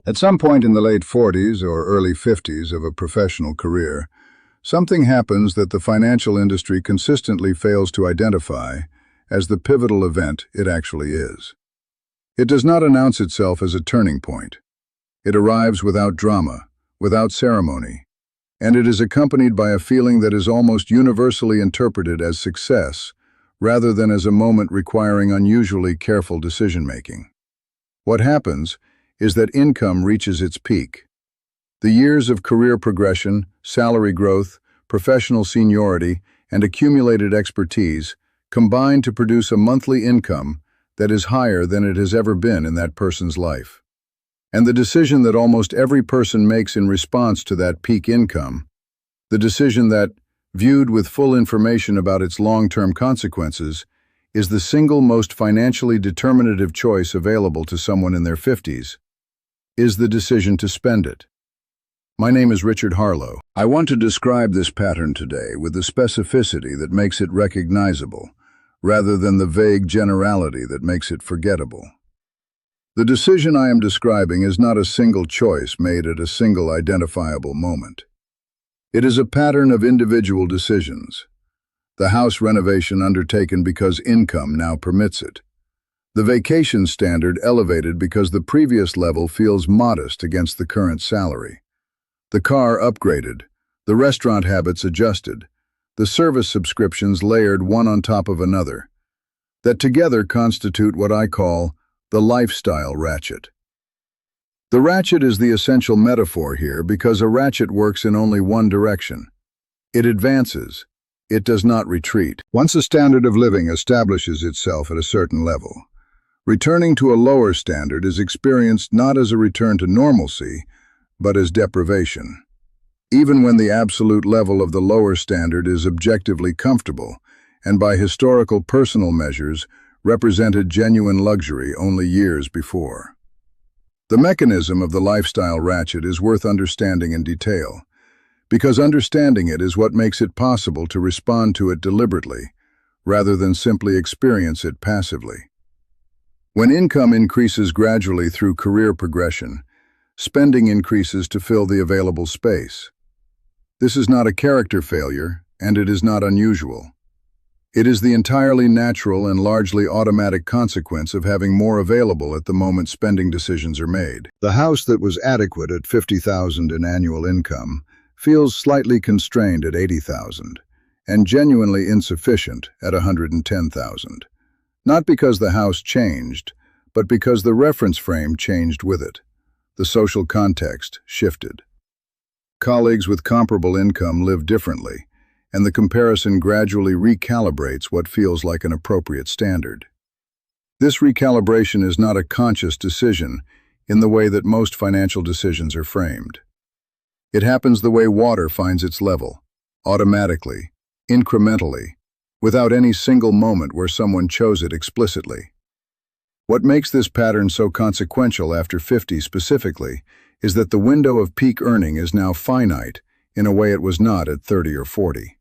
At some point in the late 40s or early 50s of a professional career, something happens that the financial industry consistently fails to identify as the pivotal event it actually is. It does not announce itself as a turning point. It arrives without drama, without ceremony, and it is accompanied by a feeling that is almost universally interpreted as success, rather than as a moment requiring unusually careful decision-making. What happens is that income reaches its peak. The years of career progression, salary growth, professional seniority, and accumulated expertise combine to produce a monthly income that is higher than it has ever been in that person's life. And the decision that almost every person makes in response to that peak income, the decision that, viewed with full information about its long-term consequences, is the single most financially determinative choice available to someone in their 50s, is the decision to spend it. My name is Richard Harlow. I want to describe this pattern today with the specificity that makes it recognizable, rather than the vague generality that makes it forgettable. The decision I am describing is not a single choice made at a single identifiable moment. It is a pattern of individual decisions. The house renovation undertaken because income now permits it. The vacation standard elevated because the previous level feels modest against the current salary. The car upgraded, the restaurant habits adjusted, the service subscriptions layered one on top of another, that together constitute what I call the lifestyle ratchet. The ratchet is the essential metaphor here because a ratchet works in only one direction. It advances. It does not retreat. Once a standard of living establishes itself at a certain level, returning to a lower standard is experienced not as a return to normalcy, but as deprivation. Even when the absolute level of the lower standard is objectively comfortable, and by historical personal measures represented genuine luxury only years before. The mechanism of the lifestyle ratchet is worth understanding in detail, because understanding it is what makes it possible to respond to it deliberately, rather than simply experience it passively. When income increases gradually through career progression, spending increases to fill the available space. This is not a character failure, and it is not unusual. It is the entirely natural and largely automatic consequence of having more available at the moment spending decisions are made. The house that was adequate at $50,000 in annual income feels slightly constrained at $80,000, and genuinely insufficient at $110,000. Not because the house changed, but because the reference frame changed with it. The social context shifted. Colleagues with comparable income live differently, and the comparison gradually recalibrates what feels like an appropriate standard. This recalibration is not a conscious decision in the way that most financial decisions are framed. It happens the way water finds its level, automatically, incrementally, without any single moment where someone chose it explicitly. What makes this pattern so consequential after 50 specifically is that the window of peak earning is now finite in a way it was not at 30 or 40.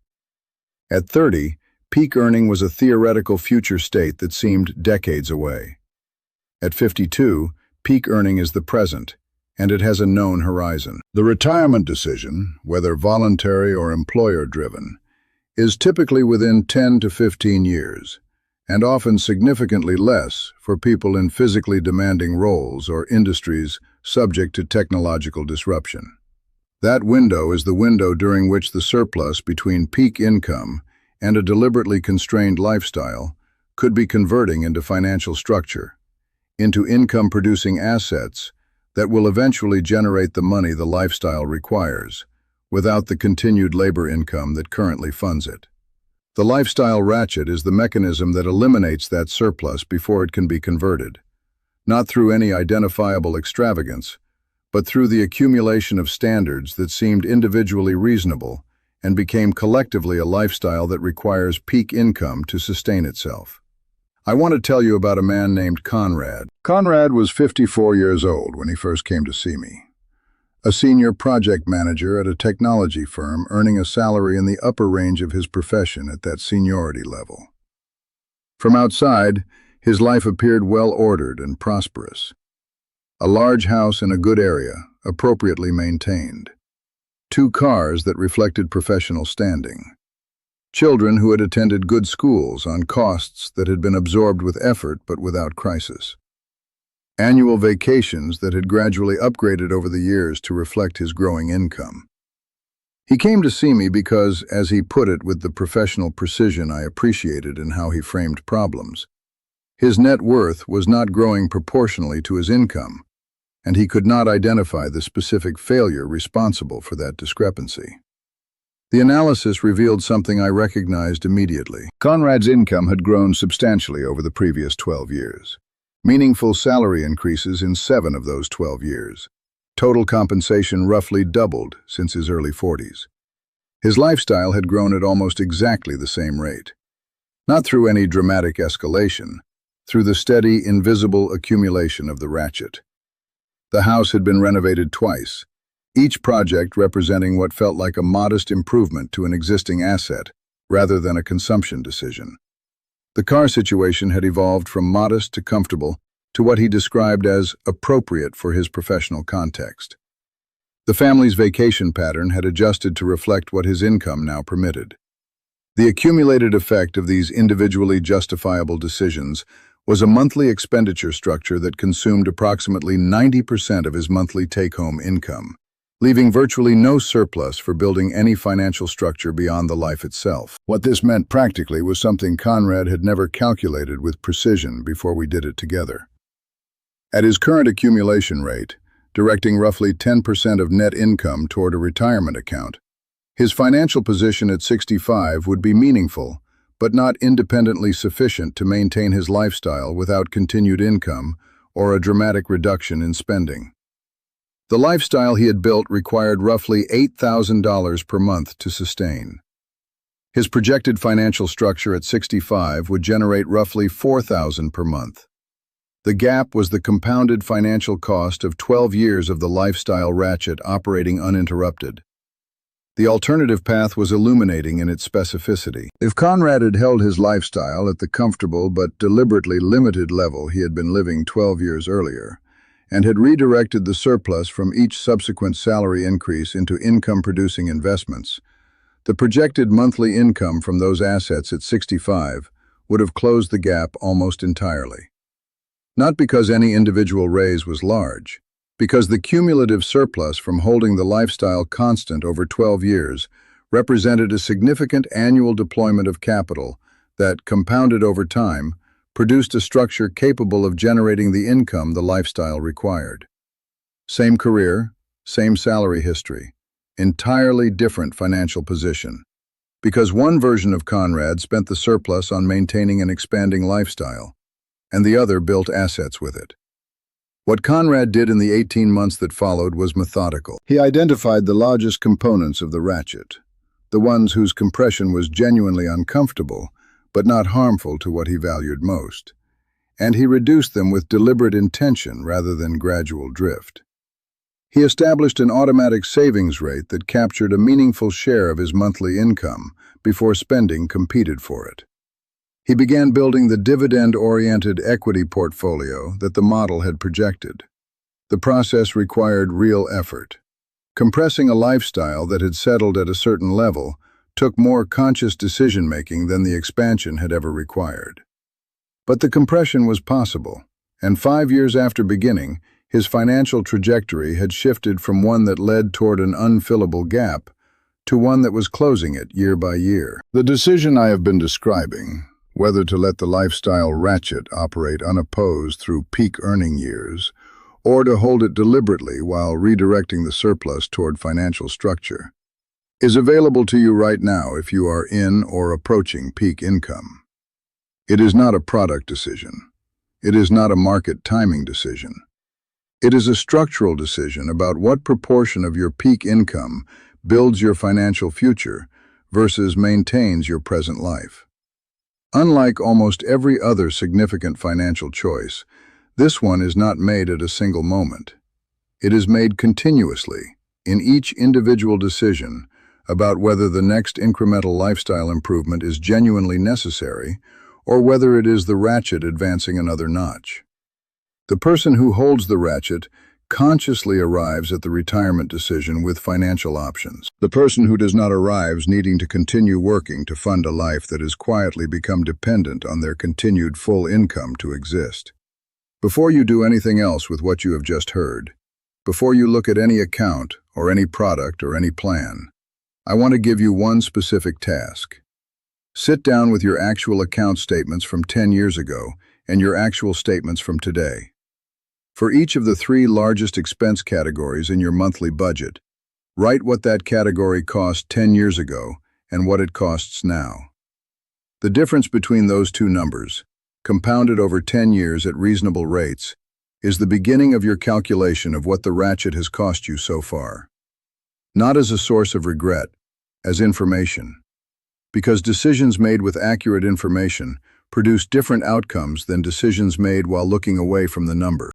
At 30, peak earning was a theoretical future state that seemed decades away. At 52, peak earning is the present, and it has a known horizon. The retirement decision, whether voluntary or employer-driven, is typically within 10 to 15 years, and often significantly less for people in physically demanding roles or industries subject to technological disruption. That window is the window during which the surplus between peak income and a deliberately constrained lifestyle could be converting into financial structure, into income-producing assets that will eventually generate the money the lifestyle requires, without the continued labor income that currently funds it. The lifestyle ratchet is the mechanism that eliminates that surplus before it can be converted, not through any identifiable extravagance, but through the accumulation of standards that seemed individually reasonable and became collectively a lifestyle that requires peak income to sustain itself. I want to tell you about a man named Conrad. Conrad was 54 years old when he first came to see me. A senior project manager at a technology firm earning a salary in the upper range of his profession at that seniority level. From outside, his life appeared well-ordered and prosperous. A large house in a good area, appropriately maintained. 2 cars that reflected professional standing. Children who had attended good schools on costs that had been absorbed with effort but without crisis. Annual vacations that had gradually upgraded over the years to reflect his growing income. He came to see me because, as he put it with the professional precision I appreciated in how he framed problems, his net worth was not growing proportionally to his income, and he could not identify the specific failure responsible for that discrepancy. The analysis revealed something I recognized immediately. Conrad's income had grown substantially over the previous 12 years. Meaningful salary increases in 7 of those 12 years. Total compensation roughly doubled since his early 40s. His lifestyle had grown at almost exactly the same rate. Not through any dramatic escalation, through the steady, invisible accumulation of the ratchet. The house had been renovated twice, each project representing what felt like a modest improvement to an existing asset, rather than a consumption decision. The car situation had evolved from modest to comfortable to what he described as appropriate for his professional context. The family's vacation pattern had adjusted to reflect what his income now permitted. The accumulated effect of these individually justifiable decisions was a monthly expenditure structure that consumed approximately 90% of his monthly take-home income, leaving virtually no surplus for building any financial structure beyond the life itself. What this meant practically was something Conrad had never calculated with precision before we did it together. At his current accumulation rate, directing roughly 10% of net income toward a retirement account, his financial position at 65 would be meaningful, but not independently sufficient to maintain his lifestyle without continued income or a dramatic reduction in spending. The lifestyle he had built required roughly $8,000 per month to sustain. His projected financial structure at 65 would generate roughly $4,000 per month. The gap was the compounded financial cost of 12 years of the lifestyle ratchet operating uninterrupted. The alternative path was illuminating in its specificity. If Conrad had held his lifestyle at the comfortable but deliberately limited level he had been living 12 years earlier, and had redirected the surplus from each subsequent salary increase into income-producing investments, the projected monthly income from those assets at 65 would have closed the gap almost entirely. Not because any individual raise was large, because the cumulative surplus from holding the lifestyle constant over 12 years represented a significant annual deployment of capital that, compounded over time, produced a structure capable of generating the income the lifestyle required. Same career, same salary history, entirely different financial position. Because one version of Conrad spent the surplus on maintaining an expanding lifestyle, and the other built assets with it. What Conrad did in the 18 months that followed was methodical. He identified the largest components of the ratchet, the ones whose compression was genuinely uncomfortable, but not harmful to what he valued most, and he reduced them with deliberate intention rather than gradual drift. He established an automatic savings rate that captured a meaningful share of his monthly income before spending competed for it. He began building the dividend-oriented equity portfolio that the model had projected. The process required real effort. Compressing a lifestyle that had settled at a certain level took more conscious decision-making than the expansion had ever required. But the compression was possible, and 5 years after beginning, his financial trajectory had shifted from one that led toward an unfillable gap to one that was closing it year by year. The decision I have been describing, whether to let the lifestyle ratchet operate unopposed through peak earning years, or to hold it deliberately while redirecting the surplus toward financial structure, is available to you right now if you are in or approaching peak income. It is not a product decision. It is not a market timing decision. It is a structural decision about what proportion of your peak income builds your financial future versus maintains your present life. Unlike almost every other significant financial choice, this one is not made at a single moment. It is made continuously, in each individual decision, about whether the next incremental lifestyle improvement is genuinely necessary or whether it is the ratchet advancing another notch. The person who holds the ratchet consciously arrives at the retirement decision with financial options. The person who does not arrives needing to continue working to fund a life that has quietly become dependent on their continued full income to exist. Before you do anything else with what you have just heard, before you look at any account or any product or any plan, I want to give you one specific task. Sit down with your actual account statements from 10 years ago and your actual statements from today. For each of the 3 largest expense categories in your monthly budget, write what that category cost 10 years ago and what it costs now. The difference between those two numbers, compounded over 10 years at reasonable rates, is the beginning of your calculation of what the ratchet has cost you so far. Not as a source of regret, as information. Because decisions made with accurate information produce different outcomes than decisions made while looking away from the number.